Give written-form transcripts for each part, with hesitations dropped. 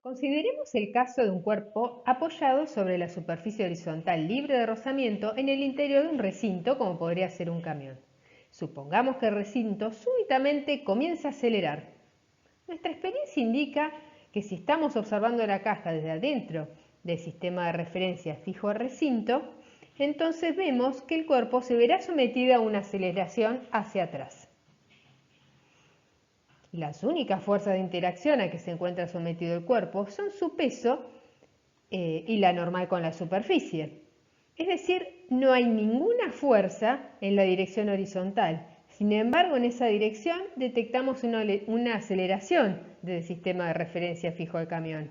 Consideremos el caso de un cuerpo apoyado sobre la superficie horizontal libre de rozamiento en el interior de un recinto, como podría ser un camión. Supongamos que el recinto súbitamente comienza a acelerar. Nuestra experiencia indica que si estamos observando la caja desde adentro del sistema de referencia fijo al recinto, entonces vemos que el cuerpo se verá sometido a una aceleración hacia atrás. Las únicas fuerzas de interacción a que se encuentra sometido el cuerpo son su peso y la normal con la superficie. Es decir, no hay ninguna fuerza en la dirección horizontal. Sin embargo, en esa dirección detectamos una aceleración del sistema de referencia fijo al camión.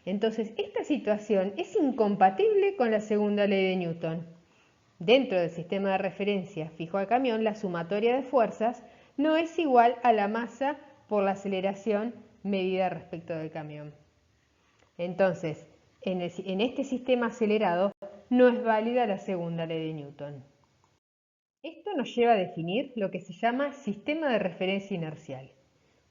Entonces, esta situación es incompatible con la segunda ley de Newton. Dentro del sistema de referencia fijo al camión, la sumatoria de fuerzas no es igual a la masa por la aceleración medida respecto del camión. Entonces, en este sistema acelerado no es válida la segunda ley de Newton. Esto nos lleva a definir lo que se llama sistema de referencia inercial.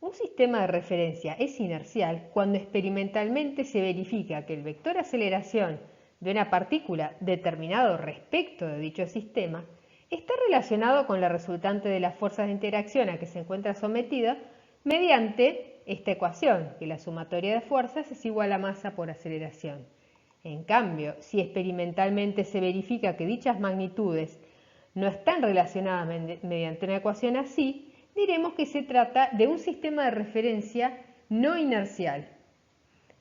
Un sistema de referencia es inercial cuando experimentalmente se verifica que el vector aceleración de una partícula determinado respecto de dicho sistema está relacionado con la resultante de las fuerzas de interacción a que se encuentra sometida mediante esta ecuación, que la sumatoria de fuerzas es igual a masa por aceleración. En cambio, si experimentalmente se verifica que dichas magnitudes no están relacionadas mediante una ecuación así, diremos que se trata de un sistema de referencia no inercial.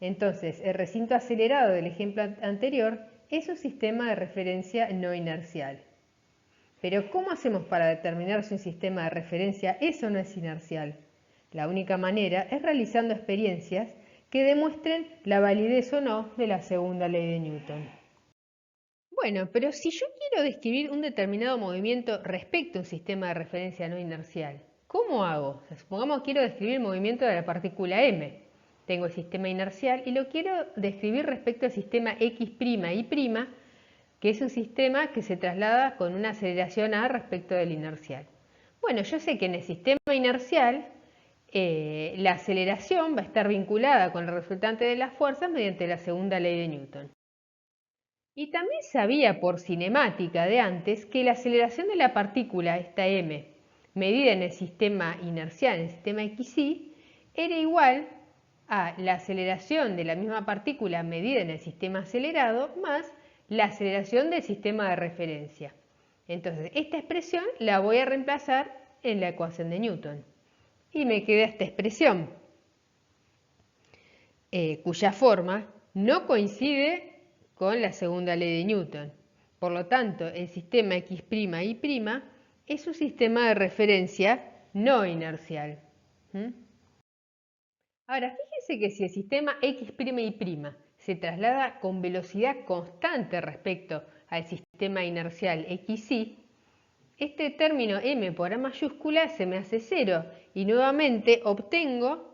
Entonces, el recinto acelerado del ejemplo anterior es un sistema de referencia no inercial. Pero, ¿cómo hacemos para determinar si un sistema de referencia es o no es inercial? La única manera es realizando experiencias que demuestren la validez o no de la segunda ley de Newton. Bueno, pero si yo quiero describir un determinado movimiento respecto a un sistema de referencia no inercial, ¿cómo hago? Supongamos que quiero describir el movimiento de la partícula m. Tengo el sistema inercial y lo quiero describir respecto al sistema x' y', que es un sistema que se traslada con una aceleración a respecto del inercial. Bueno, yo sé que en el sistema inercial la aceleración va a estar vinculada con el resultante de las fuerzas mediante la segunda ley de Newton. Y también sabía por cinemática de antes que la aceleración de la partícula, esta m, medida en el sistema inercial, en el sistema xy, era igual a la aceleración de la misma partícula medida en el sistema acelerado más la aceleración del sistema de referencia. Entonces, esta expresión la voy a reemplazar en la ecuación de Newton. Y me queda esta expresión, cuya forma no coincide con la segunda ley de Newton. Por lo tanto, el sistema x' y' es un sistema de referencia no inercial. Ahora, fíjense que si el sistema x' y' se traslada con velocidad constante respecto al sistema inercial xy, este término m por a mayúscula se me hace cero y nuevamente obtengo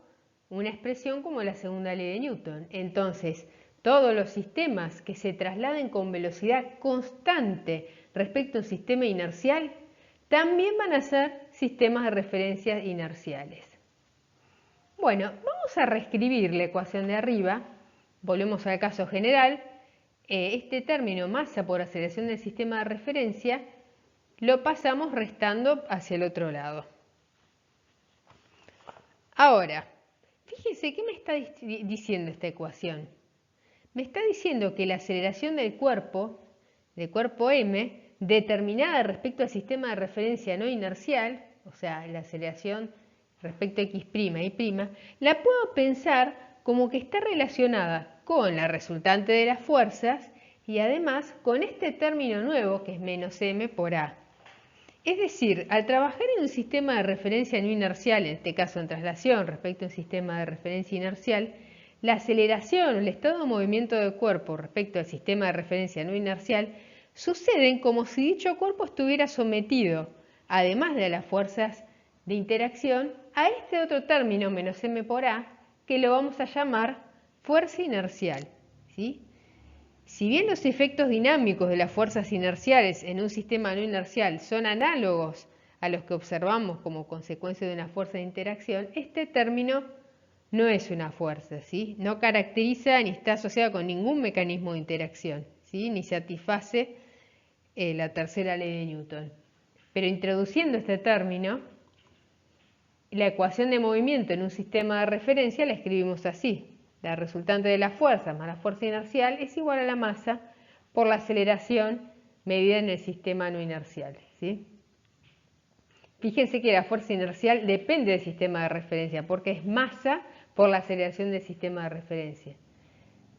una expresión como la segunda ley de Newton. Entonces, todos los sistemas que se trasladen con velocidad constante respecto a un sistema inercial también van a ser sistemas de referencia inerciales. Bueno, vamos a reescribir la ecuación de arriba. Volvemos al caso general. Este término masa por aceleración del sistema de referencia lo pasamos restando hacia el otro lado. Ahora, fíjense qué me está diciendo esta ecuación. Me está diciendo que la aceleración del cuerpo m, determinada respecto al sistema de referencia no inercial, o sea, la aceleración respecto a x' y', la puedo pensar como que está relacionada con la resultante de las fuerzas y además con este término nuevo que es menos m por a. Es decir, al trabajar en un sistema de referencia no inercial, en este caso en traslación respecto a un sistema de referencia inercial, la aceleración o el estado de movimiento del cuerpo respecto al sistema de referencia no inercial suceden como si dicho cuerpo estuviera sometido, además de las fuerzas de interacción, a este otro término menos m por a, que lo vamos a llamar fuerza inercial. ¿Sí? Si bien los efectos dinámicos de las fuerzas inerciales en un sistema no inercial son análogos a los que observamos como consecuencia de una fuerza de interacción, este término no es una fuerza, ¿sí? No caracteriza ni está asociada con ningún mecanismo de interacción, ¿sí? Ni satisface la tercera ley de Newton. Pero introduciendo este término, la ecuación de movimiento en un sistema de referencia la escribimos así. La resultante de la fuerza más la fuerza inercial es igual a la masa por la aceleración medida en el sistema no inercial, ¿sí? Fíjense que la fuerza inercial depende del sistema de referencia porque es masa por la aceleración del sistema de referencia.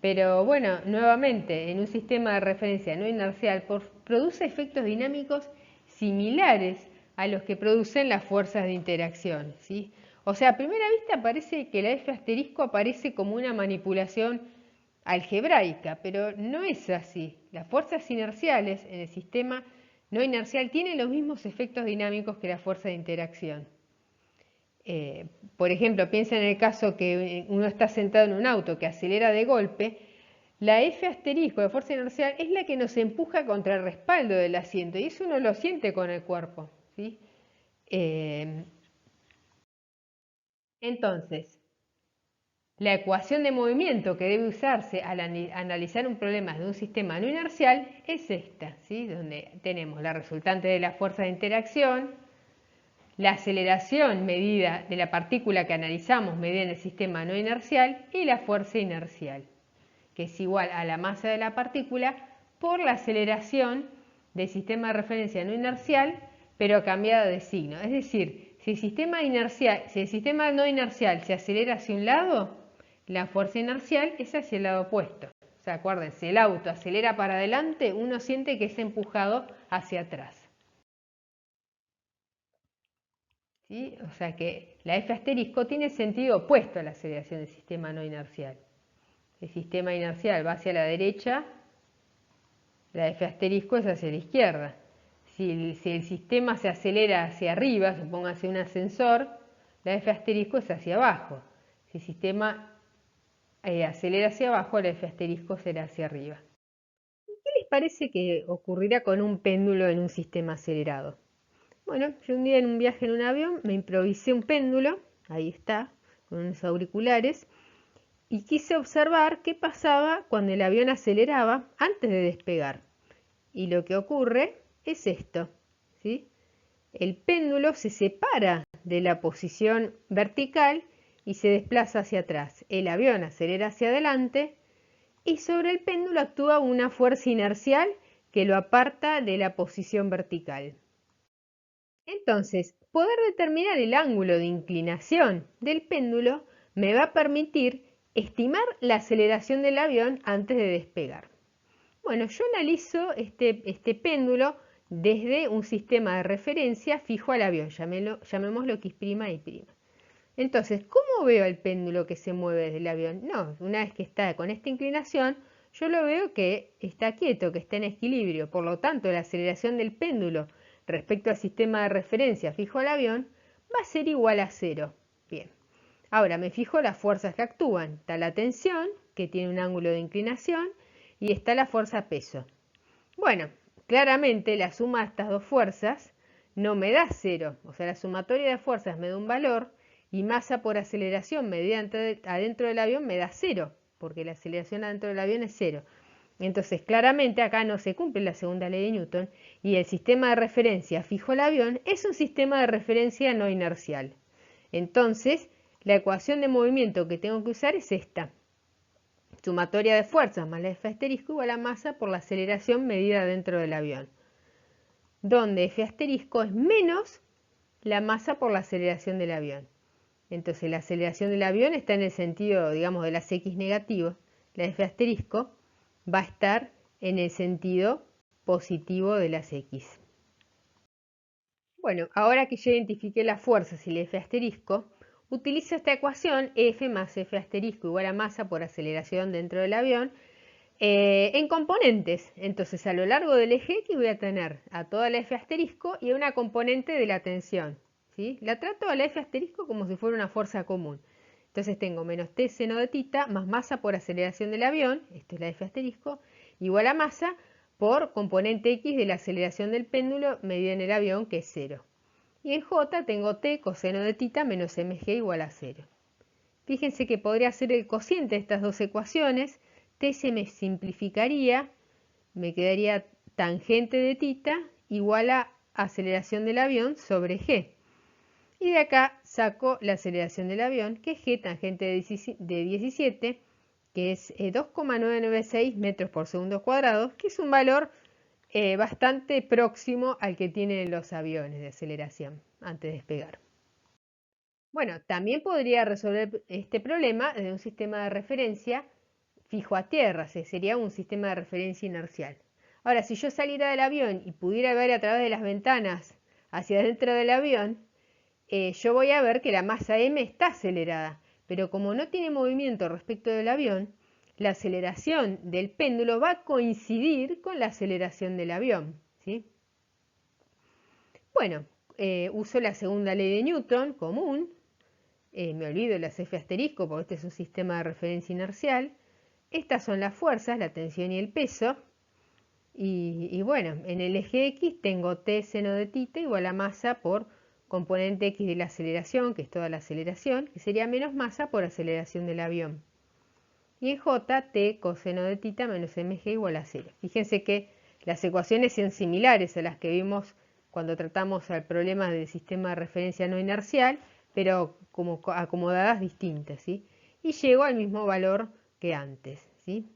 Pero bueno, nuevamente, en un sistema de referencia no inercial produce efectos dinámicos similares a los que producen las fuerzas de interacción, ¿sí? O sea, a primera vista parece que la F asterisco aparece como una manipulación algebraica, pero no es así. Las fuerzas inerciales en el sistema no inercial tienen los mismos efectos dinámicos que la fuerza de interacción. Por ejemplo, piensa en el caso que uno está sentado en un auto que acelera de golpe, la F asterisco de fuerza inercial es la que nos empuja contra el respaldo del asiento y eso uno lo siente con el cuerpo, ¿sí? Entonces, la ecuación de movimiento que debe usarse al analizar un problema de un sistema no inercial es esta, ¿sí? Donde tenemos la resultante de la fuerza de interacción, la aceleración medida de la partícula que analizamos medida en el sistema no inercial y la fuerza inercial, que es igual a la masa de la partícula por la aceleración del sistema de referencia no inercial, pero cambiada de signo. Es decir, si el sistema no inercial se acelera hacia un lado, la fuerza inercial es hacia el lado opuesto. O sea, acuérdense, el auto acelera para adelante, uno siente que es empujado hacia atrás. ¿Sí? O sea que la F asterisco tiene sentido opuesto a la aceleración del sistema no inercial. El sistema inercial va hacia la derecha, la F asterisco es hacia la izquierda. Si el sistema se acelera hacia arriba, supóngase un ascensor, la F asterisco es hacia abajo. Si el sistema acelera hacia abajo, la F asterisco será hacia arriba. ¿Qué les parece que ocurrirá con un péndulo en un sistema acelerado? Bueno, yo un día en un viaje en un avión me improvisé un péndulo, ahí está, con unos auriculares, y quise observar qué pasaba cuando el avión aceleraba antes de despegar. Y lo que ocurre es esto, ¿sí? El péndulo se separa de la posición vertical y se desplaza hacia atrás. El avión acelera hacia adelante y sobre el péndulo actúa una fuerza inercial que lo aparta de la posición vertical. Entonces, poder determinar el ángulo de inclinación del péndulo me va a permitir estimar la aceleración del avión antes de despegar. Bueno, yo analizo este péndulo desde un sistema de referencia fijo al avión, llamémoslo X' y Y'. Entonces, ¿cómo veo el péndulo que se mueve desde el avión? No, una vez que está con esta inclinación, yo lo veo que está quieto, que está en equilibrio. Por lo tanto, la aceleración del péndulo respecto al sistema de referencia fijo al avión va a ser igual a 0. Bien, ahora me fijo las fuerzas que actúan. Está la tensión, que tiene un ángulo de inclinación, y está la fuerza peso. Bueno, claramente la suma de estas dos fuerzas no me da 0. O sea, la sumatoria de fuerzas me da un valor y masa por aceleración medida adentro del avión me da 0, porque la aceleración adentro del avión es 0. Entonces, claramente acá no se cumple la segunda ley de Newton y el sistema de referencia fijo al avión es un sistema de referencia no inercial. Entonces, la ecuación de movimiento que tengo que usar es esta. Sumatoria de fuerzas más la F asterisco igual a masa por la aceleración medida dentro del avión, donde F asterisco es menos la masa por la aceleración del avión. Entonces la aceleración del avión está en el sentido, digamos, de las X negativos. La F asterisco va a estar en el sentido positivo de las X. Bueno, ahora que ya identifiqué las fuerzas y la F asterisco, utilizo esta ecuación F más F asterisco igual a masa por aceleración dentro del avión en componentes. Entonces a lo largo del eje X voy a tener a toda la F asterisco y a una componente de la tensión, ¿sí? La trato a la F asterisco como si fuera una fuerza común. Entonces tengo menos T seno de tita más masa por aceleración del avión, esto es la F asterisco, igual a masa por componente X de la aceleración del péndulo medida en el avión, que es 0. Y en J tengo T coseno de tita menos mg igual a 0. Fíjense que podría ser el cociente de estas dos ecuaciones. T se me simplificaría, me quedaría tangente de tita igual a aceleración del avión sobre g. Y de acá saco la aceleración del avión, que es g tangente de 17, que es 2,996 metros por segundo cuadrado, que es un valor bastante próximo al que tienen los aviones de aceleración antes de despegar. Bueno, también podría resolver este problema desde un sistema de referencia fijo a tierra, sería un sistema de referencia inercial. Ahora, si yo saliera del avión y pudiera ver a través de las ventanas hacia dentro del avión, yo voy a ver que la masa m está acelerada, pero como no tiene movimiento respecto del avión, la aceleración del péndulo va a coincidir con la aceleración del avión, ¿sí? Bueno, uso la segunda ley de Newton común, me olvido de las F asterisco porque este es un sistema de referencia inercial. Estas son las fuerzas, la tensión y el peso. Y bueno, en el eje X tengo T seno de tita igual a masa por componente X de la aceleración, que es toda la aceleración, que sería menos masa por aceleración del avión. Y en J, T coseno de tita menos mg igual a 0. Fíjense que las ecuaciones son similares a las que vimos cuando tratamos el problema del sistema de referencia no inercial, pero como acomodadas distintas, ¿sí? Y llego al mismo valor que antes, ¿sí?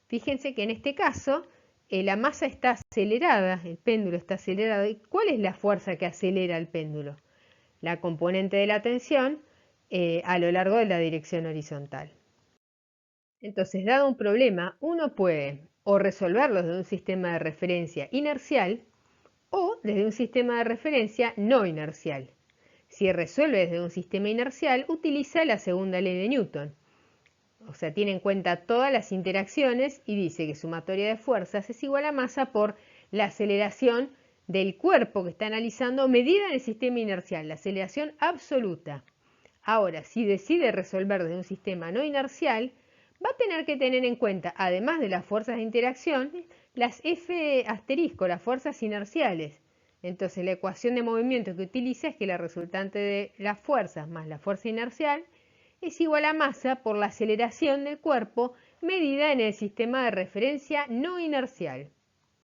Fíjense que en este caso la masa está acelerada, el péndulo está acelerado. ¿Y cuál es la fuerza que acelera el péndulo? La componente de la tensión a lo largo de la dirección horizontal. Entonces, dado un problema, uno puede o resolverlo desde un sistema de referencia inercial o desde un sistema de referencia no inercial. Si resuelve desde un sistema inercial, utiliza la segunda ley de Newton. O sea, tiene en cuenta todas las interacciones y dice que sumatoria de fuerzas es igual a masa por la aceleración del cuerpo que está analizando medida en el sistema inercial, la aceleración absoluta. Ahora, si decide resolver desde un sistema no inercial, va a tener que tener en cuenta, además de las fuerzas de interacción, las F asterisco, las fuerzas inerciales. Entonces, la ecuación de movimiento que utiliza es que la resultante de las fuerzas más la fuerza inercial es igual a masa por la aceleración del cuerpo medida en el sistema de referencia no inercial.